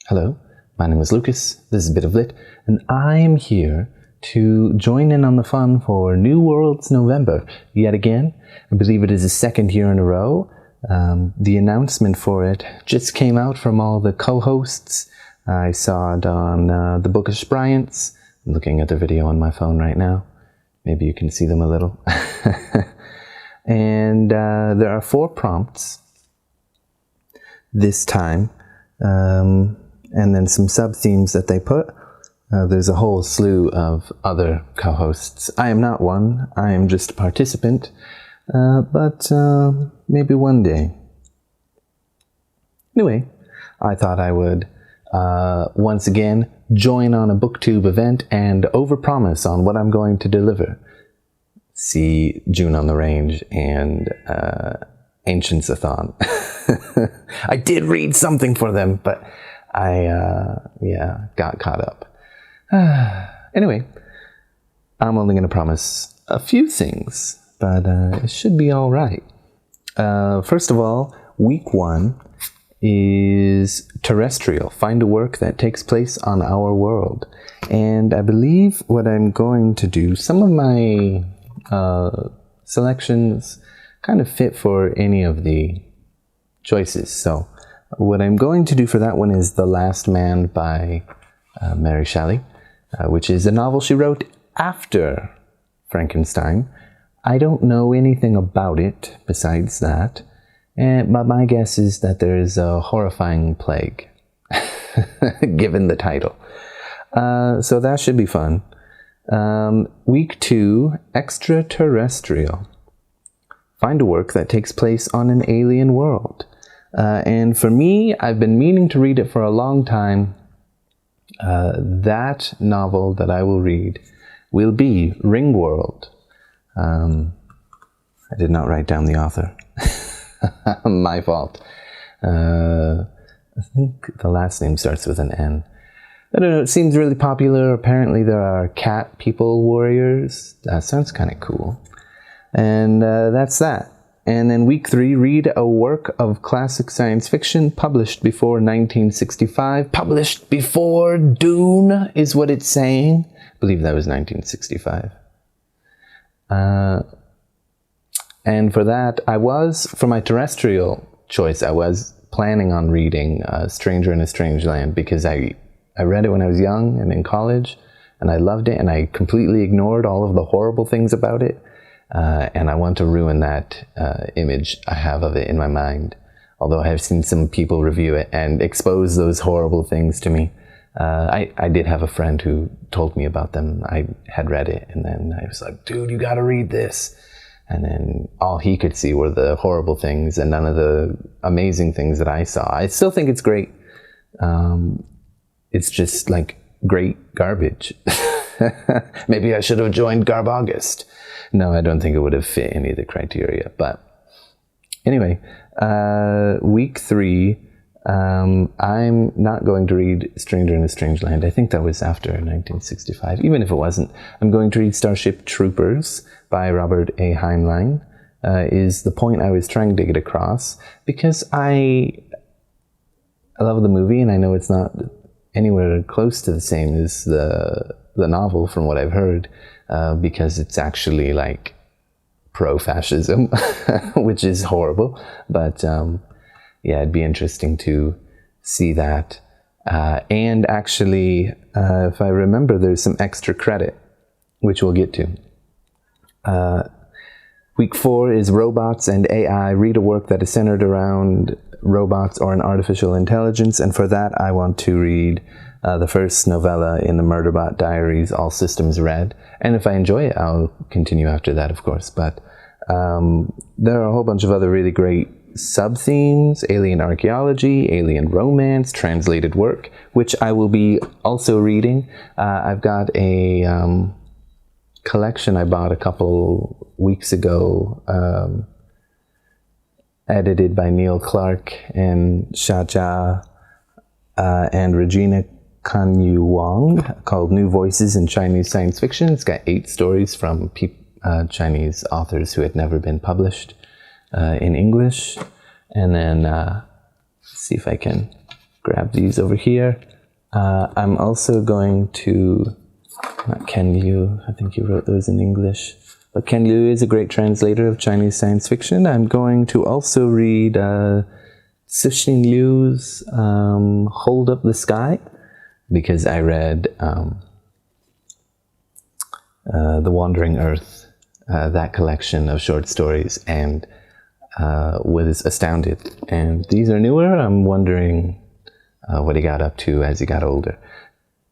Hello, my name is Lucas, this is A Bit of Lit, and I'm here to join in on the fun for New Worlds November. Yet again, I believe it is the second year in a row. The announcement for it just came out from all the co-hosts. I saw it on the Bookish Bryants. I'm looking at the video on my phone right now. Maybe you can see them a little. And there are 4 prompts this time. And then some sub-themes that they put. There's a whole slew of other co-hosts. I am not one. I am just a participant. But maybe one day. Anyway, I thought I would once again join on a BookTube event and overpromise on what I'm going to deliver. See June on the Range and Ancients-a-thon. I did read something for them, but I got caught up. Anyway, I'm only going to promise a few things, but it should be all right. First of all, week 1 is terrestrial. Find a work that takes place on our world. And I believe what I'm going to do, some of my selections kind of fit for any of the choices. So what I'm going to do for that one is The Last Man by Mary Shelley, which is a novel she wrote after Frankenstein. I don't know anything about it besides that, but my guess is that there is a horrifying plague, given the title. So that should be fun. Week 2, Extra-Terrestrial. Find a work that takes place on an alien world. And for me, I've been meaning to read it for a long time. That novel that I will read will be Ringworld. I did not write down the author. My fault. I think the last name starts with an N. I don't know, it seems really popular. Apparently there are cat people warriors. That sounds kind of cool. And that's that. And then week 3, read a work of classic science fiction published before 1965. Published before Dune is what it's saying. I believe that was 1965. And for that, for my terrestrial choice, I was planning on reading Stranger in a Strange Land because I read it when I was young and in college, and I loved it, and I completely ignored all of the horrible things about it. And I want to ruin that image I have of it in my mind. Although I have seen some people review it and expose those horrible things to me. I did have a friend who told me about them. I had read it, and then I was like, dude, you gotta read this. And then all he could see were the horrible things and none of the amazing things that I saw. I still think it's great. It's just like great garbage. Maybe I should have joined Garbogust. No, I don't think it would have fit any of the criteria. But anyway, week 3, I'm not going to read Stranger in a Strange Land. I think that was after 1965. Even if it wasn't, I'm going to read Starship Troopers by Robert A. Heinlein, is the point I was trying to get across. Because I love the movie, and I know it's not anywhere close to the same as the novel from what I've heard, because it's actually like pro-fascism, which is horrible. But yeah, it'd be interesting to see that. And actually, if I remember, there's some extra credit, which we'll get to. Week 4 is Robots and AI. Read a work that is centered around robots or an artificial intelligence. And for that, I want to read the first novella in the Murderbot Diaries, All Systems Red. And if I enjoy it, I'll continue after that, of course. But there are a whole bunch of other really great sub-themes: alien archaeology, alien romance, translated work, which I will be also reading. I've got a collection I bought a couple weeks ago, edited by Neil Clark and Xia and Regina Kanyu Wang, called New Voices in Chinese Science Fiction. It's got 8 stories from Chinese authors who had never been published in English. And then, let's see if I can grab these over here. I'm also going to, not Ken Liu, I think you wrote those in English, but Ken Liu is a great translator of Chinese science fiction. I'm going to also read Cixin Liu's Hold Up the Sky, because I read The Wandering Earth, that collection of short stories, and was astounded. And these are newer. I'm wondering what he got up to as he got older.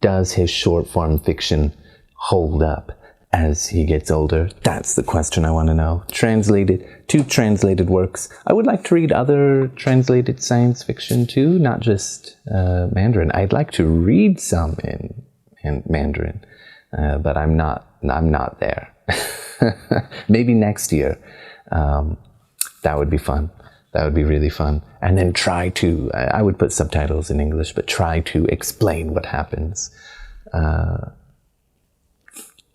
Does his short form fiction hold up as he gets older? That's the question I want to know. Two translated works. I would like to read other translated science fiction too, not just Mandarin. I'd like to read some in Mandarin, but I'm not there. Maybe next year. That would be fun. That would be really fun. And then I would put subtitles in English, but try to explain what happens.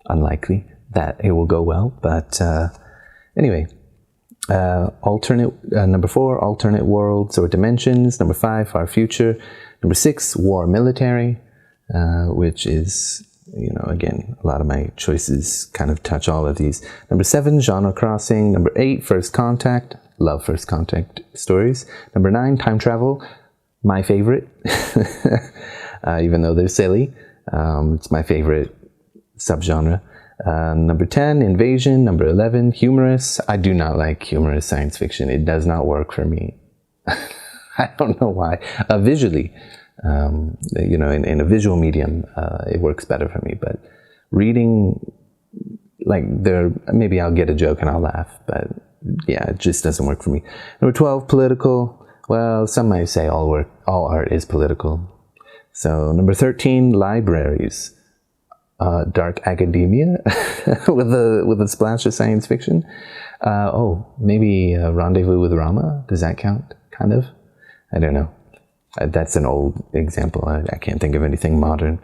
Unlikely that it will go well, but anyway. Number 4, alternate worlds or dimensions. Number 5, far future. Number 6, war military, which is, again, a lot of my choices kind of touch all of these. Number 7, genre crossing. Number 8, first contact. Love first contact stories. Number 9, time travel. My favorite, even though they're silly. It's my favorite subgenre. Number 10, invasion. Number 11, humorous. I do not like humorous science fiction. It does not work for me. I don't know why. Visually, in a visual medium, it works better for me. But reading, maybe I'll get a joke and I'll laugh. But yeah, it just doesn't work for me. Number 12, political. Well, some might say all art is political. So number 13, libraries. Dark academia with a splash of science fiction. Maybe Rendezvous with Rama. Does that count? Kind of? I don't know. That's an old example. I can't think of anything modern.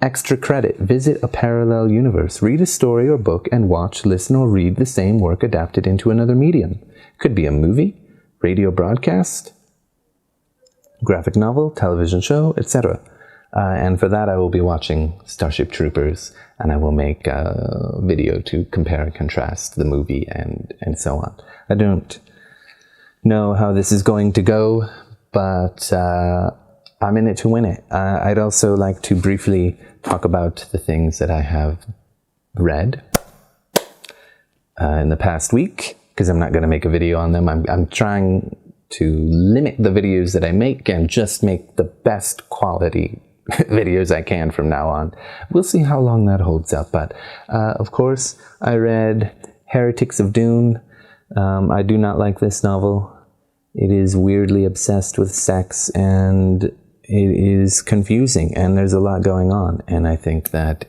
Extra credit. Visit a parallel universe. Read a story or book and watch, listen, or read the same work adapted into another medium. Could be a movie, radio broadcast, graphic novel, television show, etc. And for that, I will be watching Starship Troopers, and I will make a video to compare and contrast the movie and so on. I don't know how this is going to go, but I'm in it to win it. I'd also like to briefly talk about the things that I have read in the past week, because I'm not going to make a video on them. I'm trying to limit the videos that I make and just make the best quality videos I can from now on. We'll see how long that holds up. But of course, I read Heretics of Dune. I do not like this novel. It is weirdly obsessed with sex, and it is confusing, and there's a lot going on. And I think that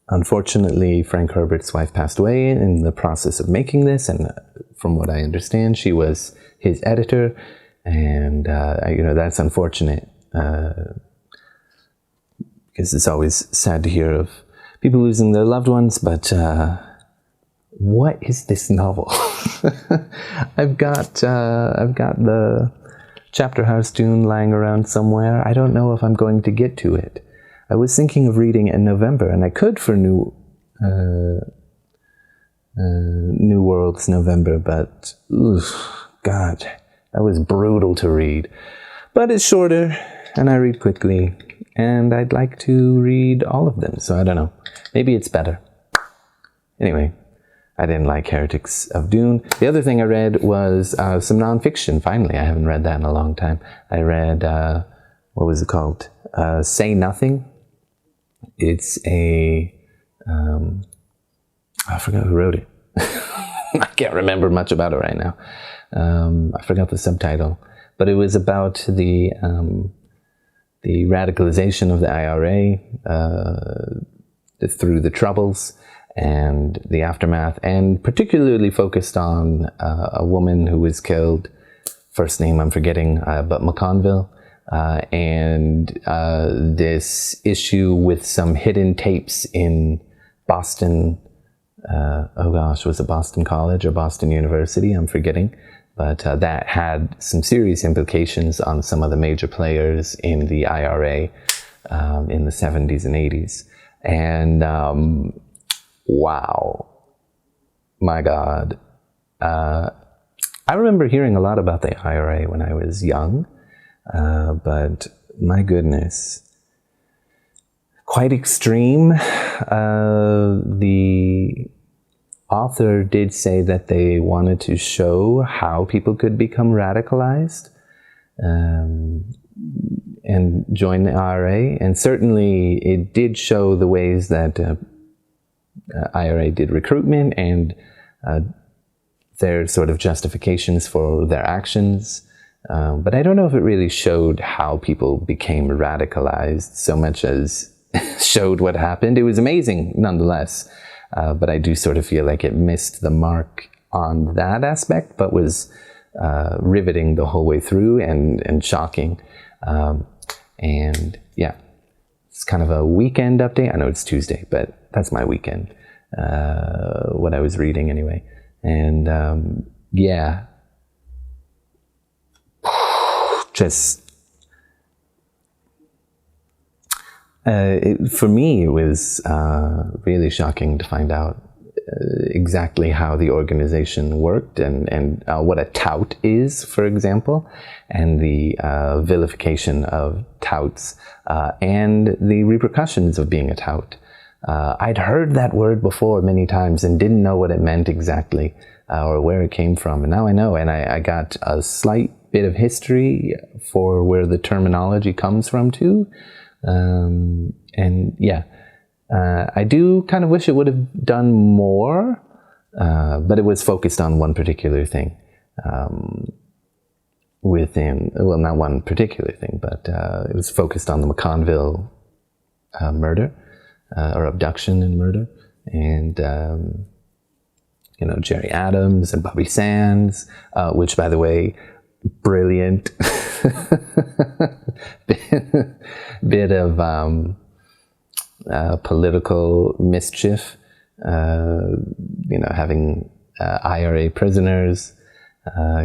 unfortunately, Frank Herbert's wife passed away in the process of making this, and from what I understand, she was his editor. And, that's unfortunate, because it's always sad to hear of people losing their loved ones. But what is this novel? I've got the Chapter House Dune lying around somewhere. I don't know if I'm going to get to it. I was thinking of reading it in November, and I could for New Worlds November, but God. That was brutal to read. But it's shorter, and I read quickly, and I'd like to read all of them, so I don't know. Maybe it's better. Anyway, I didn't like Heretics of Dune. The other thing I read was some nonfiction. Finally, I haven't read that in a long time. I read, what was it called? Say Nothing. It's I forgot who wrote it. I can't remember much about it right now. I forgot the subtitle, but it was about the radicalization of the IRA through the Troubles and the aftermath, and particularly focused on a woman who was killed, first name I'm forgetting, but McConville, and this issue with some hidden tapes in Boston, was it Boston College or Boston University? I'm forgetting. but that had some serious implications on some of the major players in the IRA in the 70s and 80s. And wow, my God. I remember hearing a lot about the IRA when I was young, but my goodness, quite extreme. The author did say that they wanted to show how people could become radicalized and join the IRA, and certainly it did show the ways that IRA did recruitment and their sort of justifications for their actions. But I don't know if it really showed how people became radicalized so much as showed what happened. It was amazing nonetheless, but I do sort of feel like it missed the mark on that aspect, but was riveting the whole way through and shocking. And yeah, it's kind of a weekend update. I know it's Tuesday, but that's my weekend, what I was reading anyway. And yeah, just for me, it was really shocking to find out exactly how the organization worked and what a tout is, for example, and the vilification of touts and the repercussions of being a tout. I'd heard that word before many times and didn't know what it meant exactly or where it came from, and now I know, and I got a slight bit of history for where the terminology comes from too. And yeah, I do kind of wish it would have done more, but it was focused on one particular thing within, well, not one particular thing, but it was focused on the McConville murder, or abduction and murder, and you know, Jerry Adams and Bobby Sands, which, by the way, brilliant bit of political mischief, you know, having IRA prisoners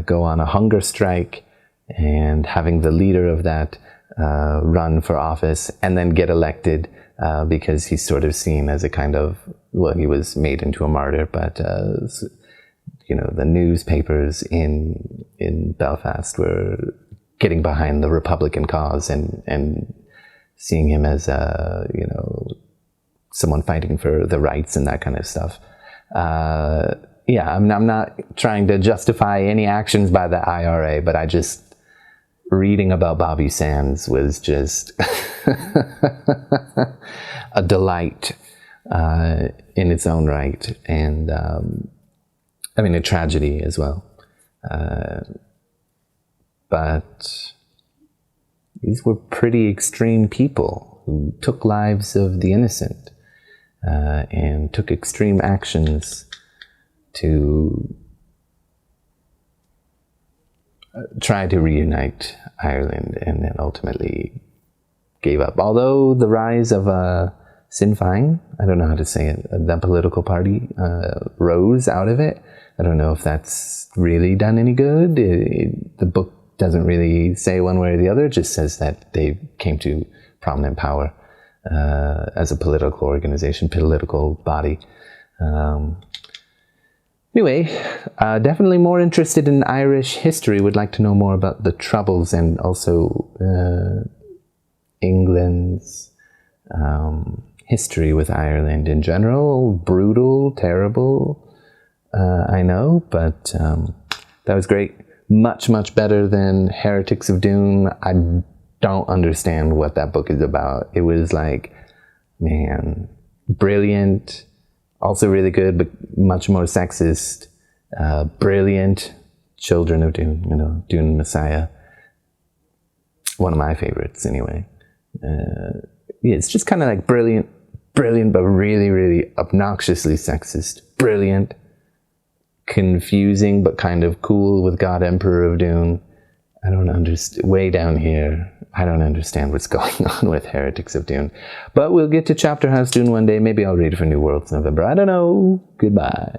go on a hunger strike and having the leader of that run for office and then get elected because he's sort of seen as a kind of, well, he was made into a martyr, but you know, the newspapers in Belfast were getting behind the Republican cause and seeing him as a, you know, someone fighting for the rights and that kind of stuff. Yeah, I'm not trying to justify any actions by the IRA, but I just, reading about Bobby Sands was just a delight in its own right, and I mean, a tragedy as well. But these were pretty extreme people who took lives of the innocent and took extreme actions to try to reunite Ireland, and then ultimately gave up. Although the rise of Sinn Féin, I don't know how to say it, that political party, rose out of it. I don't know if that's really done any good. The book doesn't really say one way or the other. It just says that they came to prominent power as a political organization, political body. Anyway, definitely more interested in Irish history, would like to know more about the Troubles and also England's history with Ireland in general. Brutal, terrible, I know, but that was great. Much, much better than Heretics of Dune. I don't understand what that book is about. It was like, man, brilliant. Also really good, but much more sexist. Brilliant. Children of Dune, you know, Dune Messiah. One of my favorites, anyway. Yeah, it's just kind of like brilliant, but really, really obnoxiously sexist. Brilliant. Confusing, but kind of cool with God Emperor of Dune. I don't understand. Way down here, I don't understand what's going on with Heretics of Dune. But we'll get to Chapter House Dune one day. Maybe I'll read for New Worlds November. I don't know. Goodbye.